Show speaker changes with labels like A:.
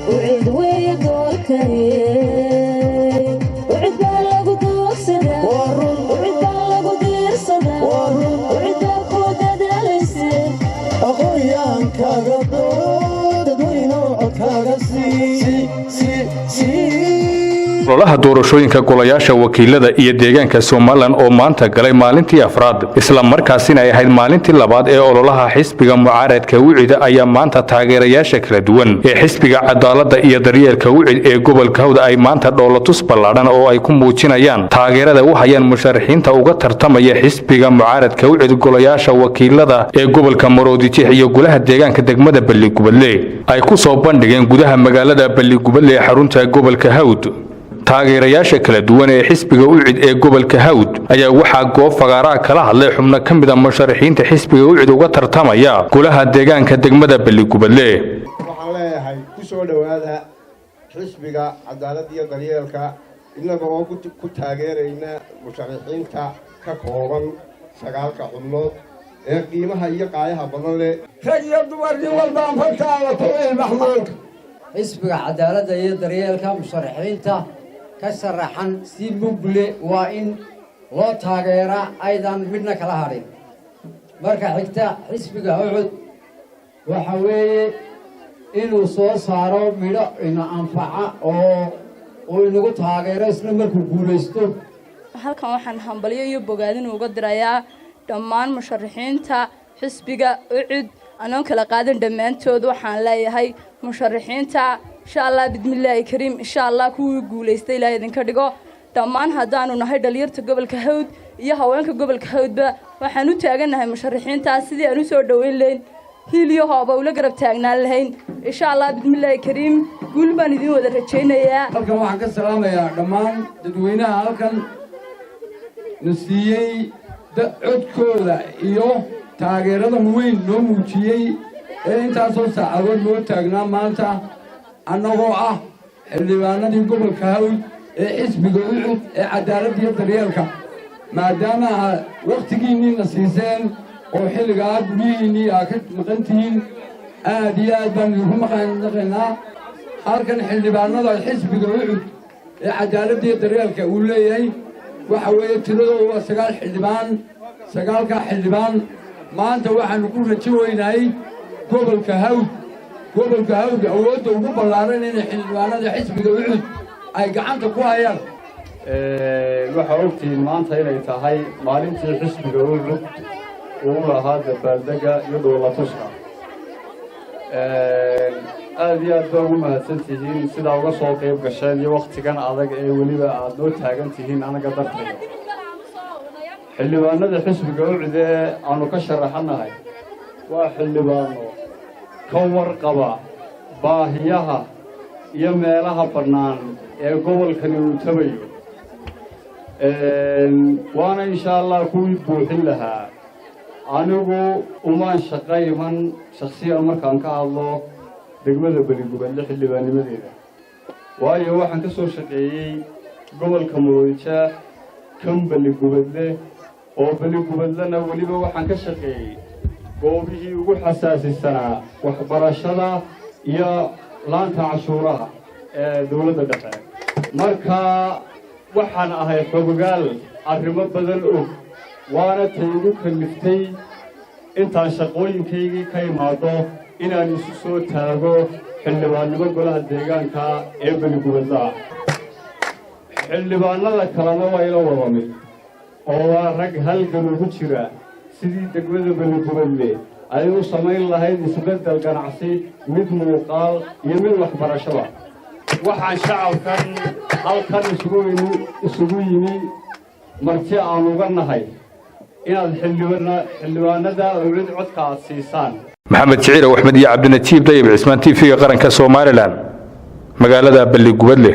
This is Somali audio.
A: وعد ويدور كريم وعد بالغ دوسنا وعد بالغ ديرسنا وعد بالغ دالسين أخويا كاغدود دوينو كاغسي
B: ololaha doorashooyinka golayaasha wakiilada iyo deegaanka Soomaaliland oo maanta galay maalintii afraad isla markaasina ay ahayd maalintii labaad ee ololaha xisbiga mucaaradka wicida ayaa maanta taageerayaasha kala duwan ee xisbiga cadaaladda iyo daryeelka wicid ee gobolka Hawd ay maanta dhoolatus ballaaran oo ay ku muujinayaan taageerada u hayaan musharaxiinta uga tartamaya xisbiga mucaaradka wicid golayaasha wakiilada ee gobolka Maroodijeex iyo golaha deegaanka degmada Balligubadle ay ku soo bandhigeen gudaha magaalada Balligubadle ee xarunta gobolka Hawd taageerayaasha kala duwan ee xisbiga wicid ee gobolka Hawd ayaa waxa goob fagaaraha kala hadlay xubno kamid ah musharaxiinta xisbiga wicid uga tartamaya golaha deegaanka degmada Balligubadle
C: waxaan leeyahay ku soo dhawaada xisbiga cadaaladda iyo daryeelka inaga oo ku taageerayna musharaxiinta ka kooban 9 xubnood ee qiimaha iyo qaayaha badan leh rag iyo dumar walbaan fartaada tooyay baxmaanka
D: xisbiga cadaaladda iyo daryeelka musharaxiinta ka sharaxan si mugle waa in loo taageera aydan midna kala harin marka xigta xisbiga wicid waxa weeye inuu soo saaro midho ina anfaca oo inagu taageero isla markuu guulaysto
E: halkan waxaan hambalyo iyo bogaadin uga dirayaa dhammaan musharaxiinta xisbiga wicid anoo kala qaadan dhamaantood waxaan leeyahay musharaxiinta insha Allah bidmillaahi kariim insha Allah kuwii guuleystay ilaahay idinka dhigo dhammaan hadaanu nahay dhalinyarta gobolka Hawd iyo haweenka gobolka Hawdba waxaan u taaganahay musharaxiinta sidii aan u soo dhaweyn lahayn hiiliyo hooba ula garab taagnaan lahayn insha Allah bidmillaahi kariim guul baan idin wada rajaynayaa
D: halkan waxaan ka salaamayaa dhammaan dadweynaha halkan nasiyay codkooda iyo taageerada weyn loo muujiyay ee intaasoo saacadood loo taagnaa maanta annagoo ah xildhibaanadii gobolka Hawd ee xisbiga wicid ee cadaaladda iyo daryeelka maadaama waqtigiinii na siiseen oo xilligaa guryihiinnii aa ka maqantihiin aad iyo aad baan idinku maqanaqaynaa halkan xildhibaanada xisbiga wicid ee cadaaladda iyo daryeelka uu leeyahay waxa weeye tiradoodu waa 9 xildhibaan 9 xildhibaan maanta waxaanu ku rajo weynahay gobolka Hawd awoodda ugu ballaaran in xildhibaanada xisbiga wicid ay gacanta ku hayaan
F: waxa ogtiin maanta inay tahay maalintii xisbiga wicid uu lahaa dabaaldega iyo dhoolatuska aad iyo aad baa ugu mahadsantihiin sidaa uga soo qayb gasheen iyo waqtigan adag ee weliba aad noo taagan tihiin anaga darteeda xildhibaanada xisbiga wicid ee aanu ka sharaxanahay waa xildhibaano ka warqaba baahiyaha iyo meelaha bannaan ee gobolkani uu tabayo waana insha Allah kuwii buuxin lahaa anigu umaan shaqayman shakhsiyan markaan ka hadlo degmada Balligubadle xildhibaanimadeeda waayo waxaan ka soo shaqeeyay gobolka Maroodijeex kan Balligubadle oo Balligubadlena weliba waxaan ka shaqeeyay goobihii ugu xasaasisanaa waxbarashada iyo laanta cashuuraha ee dawladda dhexe marka waxaan ahay xogogaal arrimo badan og waana tay ugu kaliftay intaan shaqooyinkaygii ka imaado inaan isu soo taago xildhibaannimo golaha deegaanka ee Balligubadle xildhibaanada kalena waa ila wada mid oo waa rag halgan ugu jira sidii degmada Balligubadle ay u samayn lahayd isbedel ganacsi mid muuqaal iyo mid waxbarashada waxaan shacabkan halkan isugu yimi marti aan uga nahay inaad xildhibaanada wicid codka aad siisaan
B: maxamed Siciid Axmed iyo Cabdinatiib Dayib Cismaan TV qaranka Soomaaliland magaalada Balligubadle